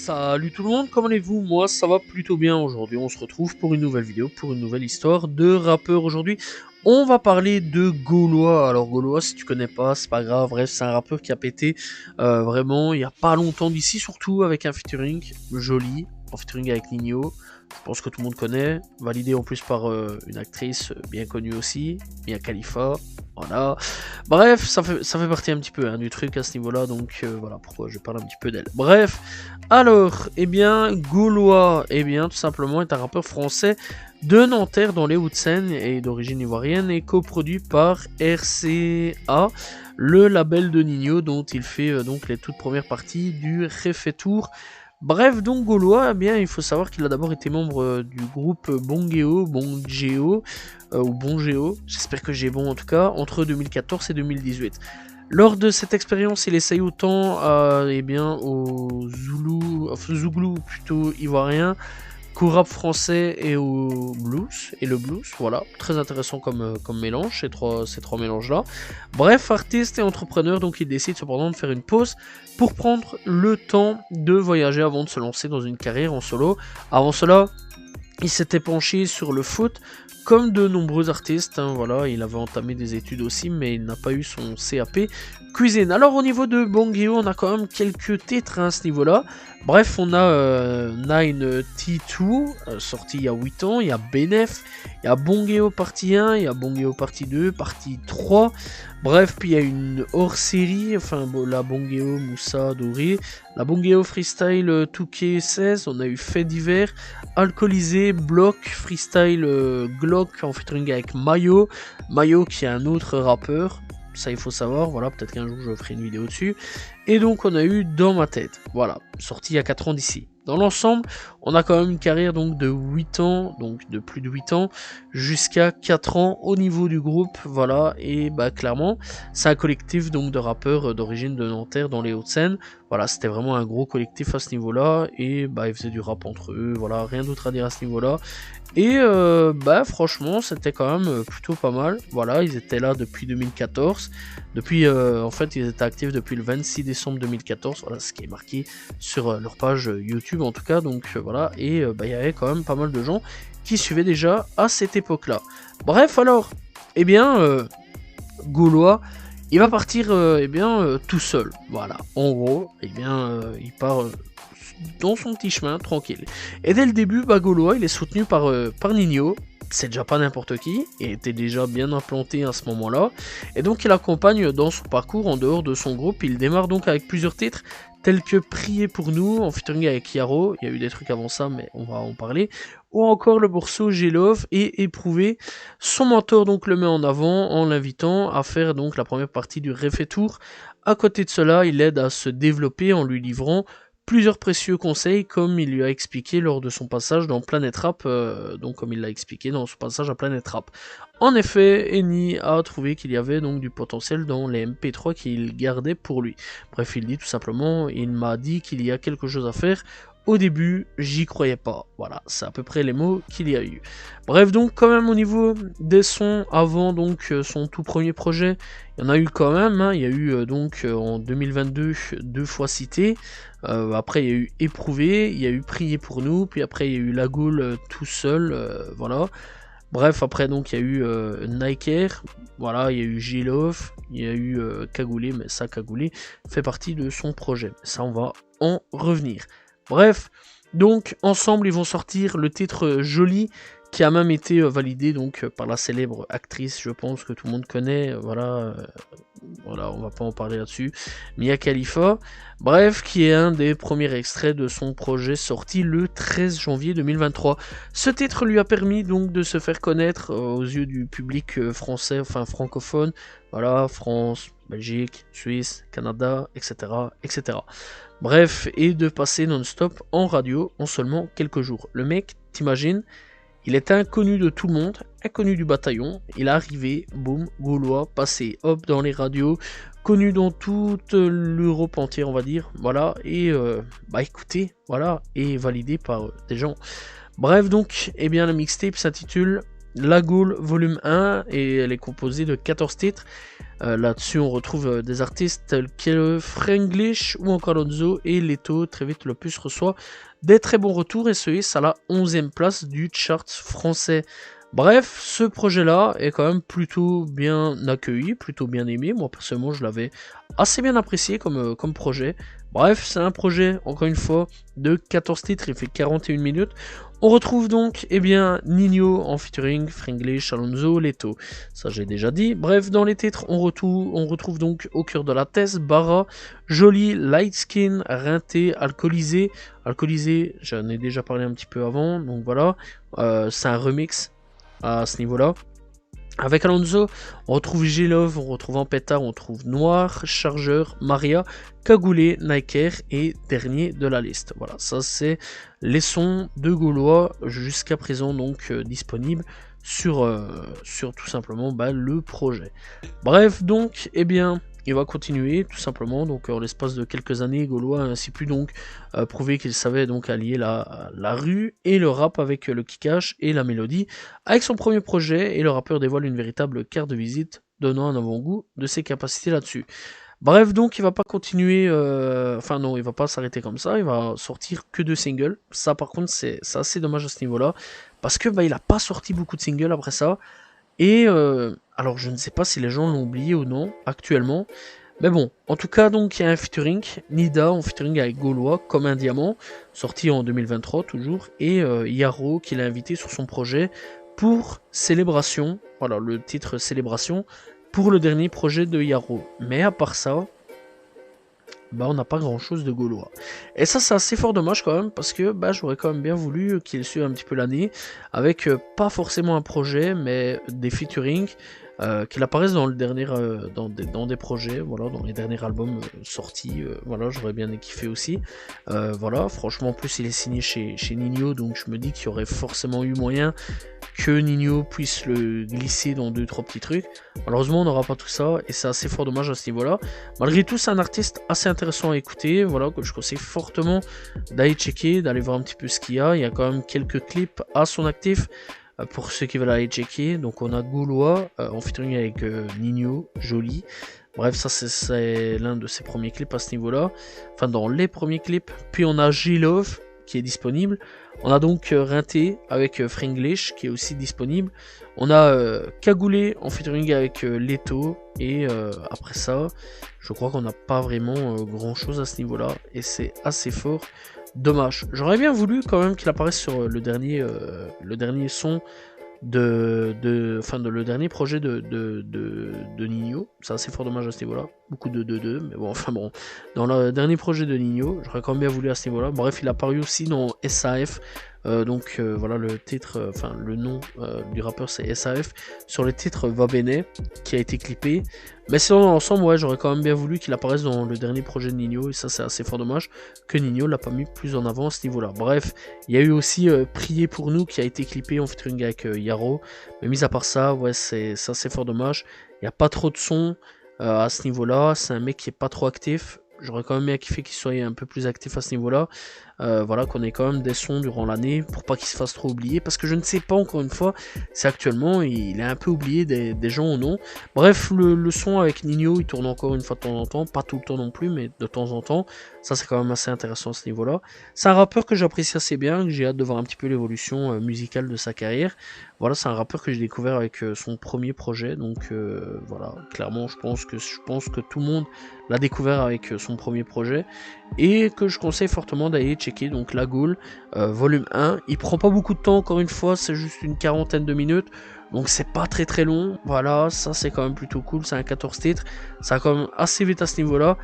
Salut tout le monde, comment allez-vous? Moi ça va plutôt bien aujourd'hui, on se retrouve pour une nouvelle vidéo, pour une nouvelle histoire de rappeur aujourd'hui. On va parler de Gaulois. Alors Gaulois, si tu connais pas, c'est pas grave, bref, c'est un rappeur qui a pété vraiment il y a pas longtemps d'ici, surtout avec un featuring joli, en featuring avec Nino. Je pense que tout le monde connaît, validé en plus par une actrice bien connue aussi, Mia Khalifa, voilà. Bref, ça fait partie un petit peu du truc à ce niveau-là, donc voilà pourquoi je parle un petit peu d'elle. Bref, alors, Gaulois, tout simplement, est un rappeur français de Nanterre dans les Hauts-de-Seine et d'origine ivoirienne et coproduit par RCA, le label de Nino dont il fait donc les toutes premières parties du Réfetour. Bref, donc Gaulois, il faut savoir qu'il a d'abord été membre du groupe Bongeo, ou Bongeo, j'espère que j'ai bon en tout cas, entre 2014 et 2018. Lors de cette expérience, il essaye autant au Zouglou plutôt ivoirien, qu'au rap français et au blues, le blues, voilà, très intéressant comme mélange, ces trois mélanges-là. Bref, artiste et entrepreneur, donc il décide cependant de faire une pause pour prendre le temps de voyager avant de se lancer dans une carrière en solo. Avant cela, il s'était penché sur le foot, comme de nombreux artistes, voilà, il avait entamé des études aussi, mais il n'a pas eu son CAP cuisine. Alors au niveau de Bongeo, on a quand même quelques titres à ce niveau-là. Bref, on a 9T2, sorti il y a 8 ans, il y a Benef, il y a Bongeo partie 1, il y a Bongeo partie 2, partie 3. Bref, puis il y a une hors-série, la Bongeo Moussa Doré, la Bongeo Freestyle Touquet 16, on a eu Fait divers, Alcoolisé, Bloc, Freestyle Glock en featuring avec Mayo qui est un autre rappeur, ça il faut savoir, voilà, peut-être qu'un jour je ferai une vidéo dessus. Et donc on a eu Dans ma tête, voilà, sorti il y a 4 ans d'ici. Dans l'ensemble, on a quand même une carrière donc de 8 ans, donc de plus de 8 ans, jusqu'à 4 ans au niveau du groupe, voilà, et clairement, c'est un collectif donc de rappeurs d'origine de Nanterre dans les Hauts-de-Seine, voilà, c'était vraiment un gros collectif à ce niveau-là, et ils faisaient du rap entre eux, voilà, rien d'autre à dire à ce niveau-là, et franchement, c'était quand même plutôt pas mal, voilà, ils étaient là depuis 2014, en fait, ils étaient actifs depuis le 26 décembre 2014, voilà, ce qui est marqué sur leur page YouTube en tout cas, donc voilà, et il y avait quand même pas mal de gens qui suivaient déjà à cette époque-là. Bref, alors, Gaulois, il va partir tout seul, voilà, en gros, il part dans son petit chemin, tranquille. Et dès le début, Gaulois, il est soutenu par Nino. C'est déjà pas n'importe qui, il était déjà bien implanté à ce moment-là, et donc il accompagne dans son parcours en dehors de son groupe. Il démarre donc avec plusieurs titres, tels que Priez pour nous, en featuring avec Yaro, il y a eu des trucs avant ça, mais on va en parler, ou encore le morceau J'ai Love et Éprouvé. Son mentor donc le met en avant en l'invitant à faire donc la première partie du Réfetour. À côté de cela, il l'aide à se développer en lui livrant plusieurs précieux conseils, comme il lui a expliqué lors de son passage dans Planet Rap, à Planet Rap. En effet, Eni a trouvé qu'il y avait donc du potentiel dans les MP3 qu'il gardait pour lui. Bref, il dit tout simplement, il m'a dit qu'il y a quelque chose à faire. Au début, j'y croyais pas. Voilà, c'est à peu près les mots qu'il y a eu. Bref, donc quand même au niveau des sons, avant donc son tout premier projet, il y en a eu quand même. Il y a eu en 2022 deux fois cité. Après il y a eu Éprouvé, il y a eu Prier pour nous, puis après il y a eu La Gaule tout seul, voilà. Bref, après donc il y a eu Nike Air, voilà, il y a eu G-Love, il y a eu Cagoulé, mais ça Cagoulé fait partie de son projet. Ça on va en revenir. Bref, donc ensemble ils vont sortir le titre Joli, qui a même été validé donc par la célèbre actrice, je pense que tout le monde connaît, voilà, on va pas en parler là-dessus, Mia Khalifa, bref, qui est un des premiers extraits de son projet sorti le 13 janvier 2023. Ce titre lui a permis donc de se faire connaître aux yeux du public français, francophone, voilà, France, Belgique, Suisse, Canada, etc., etc. Bref, et de passer non-stop en radio en seulement quelques jours. Le mec, t'imagines, il est inconnu de tout le monde, inconnu du bataillon, il est arrivé, boum, Gaulois, passé, hop, dans les radios, connu dans toute l'Europe entière, on va dire, voilà, et écoutez, voilà, et validé par des gens. Bref, donc, la mixtape s'intitule La Gaule volume 1 et elle est composée de 14 titres. Là-dessus on retrouve des artistes tels que Franglish ou encore Alonso et Leto. Très vite l'opus reçoit des très bons retours et se hisse à la 11e place du chart français. Bref, ce projet-là est quand même plutôt bien accueilli, plutôt bien aimé. Moi, personnellement, je l'avais assez bien apprécié comme projet. Bref, c'est un projet, encore une fois, de 14 titres, il fait 41 minutes. On retrouve donc, eh bien, Ninho en featuring, Franglish, Alonso, Leto. Ça, j'ai déjà dit. Bref, dans les titres, on retrouve donc Au cœur de la thèse, Bara, Jolie, Light Skin, Rinté, Alcoolisé. Alcoolisé, j'en ai déjà parlé un petit peu avant, donc voilà. C'est un remix à ce niveau-là. Avec Alonso, on retrouve G-Love, on retrouve Ampétard, on retrouve Noir, Chargeur, Maria, Cagoulé, Niker et dernier de la liste. Voilà, ça c'est les sons de Gaulois jusqu'à présent donc disponibles sur tout simplement le projet. Bref donc, eh bien, il va continuer tout simplement, donc en l'espace de quelques années, Gaulois a ainsi pu donc prouver qu'il savait donc allier la rue et le rap avec le kickash et la mélodie. Avec son premier projet, et le rappeur dévoile une véritable carte de visite, donnant un avant-goût de ses capacités là-dessus. Bref, donc il va pas continuer, enfin non, il va pas s'arrêter comme ça, il va sortir que 2 singles. Ça par contre c'est assez dommage à ce niveau-là, parce que il a pas sorti beaucoup de singles après ça. Et alors je ne sais pas si les gens l'ont oublié ou non actuellement, mais bon, en tout cas donc il y a un featuring, Nida en featuring avec Gaulois comme un diamant, sorti en 2023 toujours, et Yaro qui l'a invité sur son projet pour Célébration, voilà le titre Célébration, pour le dernier projet de Yaro. Mais à part ça, on n'a pas grand chose de Gaulois. Et ça c'est assez fort dommage quand même, parce que j'aurais quand même bien voulu qu'il suive un petit peu l'année, avec pas forcément un projet, mais des featuring, qu'il apparaisse dans le dernier, dans des projets, voilà, dans les derniers albums sortis, voilà, j'aurais bien kiffé aussi. Voilà, franchement en plus il est signé chez Ninho, donc je me dis qu'il y aurait forcément eu moyen que Ninho puisse le glisser dans 2-3 petits trucs. Malheureusement on n'aura pas tout ça, et c'est assez fort dommage à ce niveau là. Malgré tout c'est un artiste assez intéressant à écouter, voilà, que je conseille fortement d'aller checker, d'aller voir un petit peu ce qu'il y a. Il y a quand même quelques clips à son actif pour ceux qui veulent aller checker. Donc on a Gaulois en featuring avec Ninho, Jolie. Bref, ça c'est l'un de ses premiers clips à ce niveau-là, enfin dans les premiers clips. Puis on a G-Love qui est disponible. On a donc Rinté avec Franglish qui est aussi disponible. On a Cagoulé en featuring avec Leto. Et après ça, je crois qu'on n'a pas vraiment grand chose à ce niveau-là. Et c'est assez fort. Dommage. J'aurais bien voulu quand même qu'il apparaisse sur le dernier son le dernier projet de Ninho. C'est assez fort dommage à ce niveau-là. Beaucoup de, mais bon, enfin bon. Dans le dernier projet de Ninho, j'aurais quand même bien voulu à ce niveau-là. Bref, il a apparu aussi dans SAF. Voilà le titre, le nom du rappeur c'est SAF. Sur le titre Va Bene, qui a été clippé. Mais sinon, dans l'ensemble, ouais, j'aurais quand même bien voulu qu'il apparaisse dans le dernier projet de Ninho. Et ça, c'est assez fort dommage que Ninho l'a pas mis plus en avant à ce niveau-là. Bref, il y a eu aussi Prier pour nous qui a été clippé en featuring avec Yaro. Mais mis à part ça, ouais, c'est assez fort dommage. Il n'y a pas trop de son à ce niveau-là. C'est un mec qui est pas trop actif. J'aurais quand même bien kiffé qu'il soit un peu plus actif à ce niveau-là. Voilà, qu'on ait quand même des sons durant l'année pour pas qu'il se fasse trop oublier. Parce que je ne sais pas encore une fois si actuellement il est un peu oublié des gens ou non. Bref, le son avec Ninho il tourne encore une fois de temps en temps. Pas tout le temps non plus, mais de temps en temps. Ça c'est quand même assez intéressant à ce niveau-là. C'est un rappeur que j'apprécie assez bien, que j'ai hâte de voir un petit peu l'évolution musicale de sa carrière. Voilà, c'est un rappeur que j'ai découvert avec son premier projet. Donc voilà, clairement je pense que tout le monde l'a découvert avec son premier projet. Et que je conseille fortement d'aller checker donc La Gaule volume 1. Il prend pas beaucoup de temps, encore une fois, c'est juste une quarantaine de minutes. Donc c'est pas très très long. Voilà, ça c'est quand même plutôt cool. C'est un 14 titres. Ça va quand même assez vite à ce niveau-là.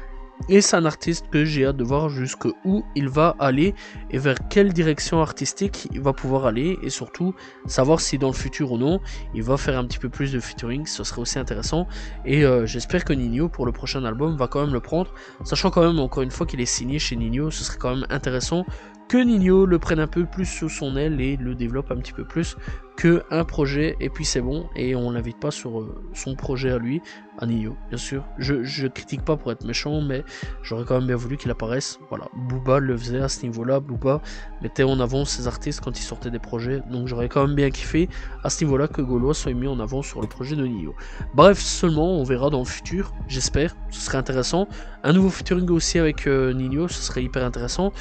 Et c'est un artiste que j'ai hâte de voir jusqu'où il va aller et vers quelle direction artistique il va pouvoir aller, et surtout savoir si dans le futur ou non il va faire un petit peu plus de featuring, ce serait aussi intéressant. Et j'espère que Ninho pour le prochain album va quand même le prendre, sachant quand même encore une fois qu'il est signé chez Ninho. Ce serait quand même intéressant que Nino le prenne un peu plus sous son aile et le développe un petit peu plus que un projet, et puis c'est bon, et on l'invite pas sur son projet à lui, à Nino, bien sûr. Je critique pas pour être méchant, mais j'aurais quand même bien voulu qu'il apparaisse. Voilà, Booba le faisait à ce niveau-là, Booba mettait en avant ses artistes quand ils sortaient des projets, donc j'aurais quand même bien kiffé à ce niveau-là que Gaulois soit mis en avant sur le projet de Nino. Bref, seulement on verra dans le futur, j'espère, ce serait intéressant. Un nouveau featuring aussi avec Nino, ce serait hyper intéressant.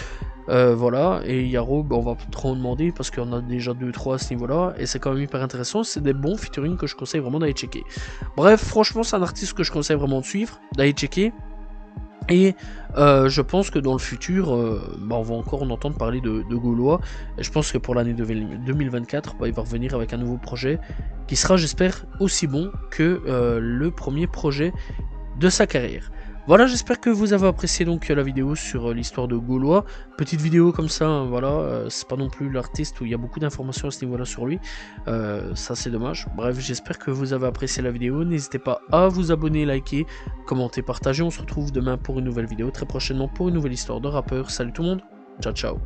Voilà, et Yaro, on va pas trop en demander parce qu'on a déjà 2-3 à ce niveau-là, et c'est quand même hyper intéressant. C'est des bons featuring que je conseille vraiment d'aller checker. Bref, franchement, c'est un artiste que je conseille vraiment de suivre, d'aller checker. Et je pense que dans le futur, on va encore en entendre parler de Gaulois. Et je pense que pour l'année 2024, il va revenir avec un nouveau projet qui sera, j'espère, aussi bon que le premier projet de sa carrière. Voilà, j'espère que vous avez apprécié donc la vidéo sur l'histoire de Gaulois. Petite vidéo comme ça, voilà, c'est pas non plus l'artiste où il y a beaucoup d'informations à ce niveau-là sur lui. Ça c'est dommage. Bref, j'espère que vous avez apprécié la vidéo. N'hésitez pas à vous abonner, liker, commenter, partager. On se retrouve demain pour une nouvelle vidéo, très prochainement pour une nouvelle histoire de rappeur. Salut tout le monde, ciao ciao.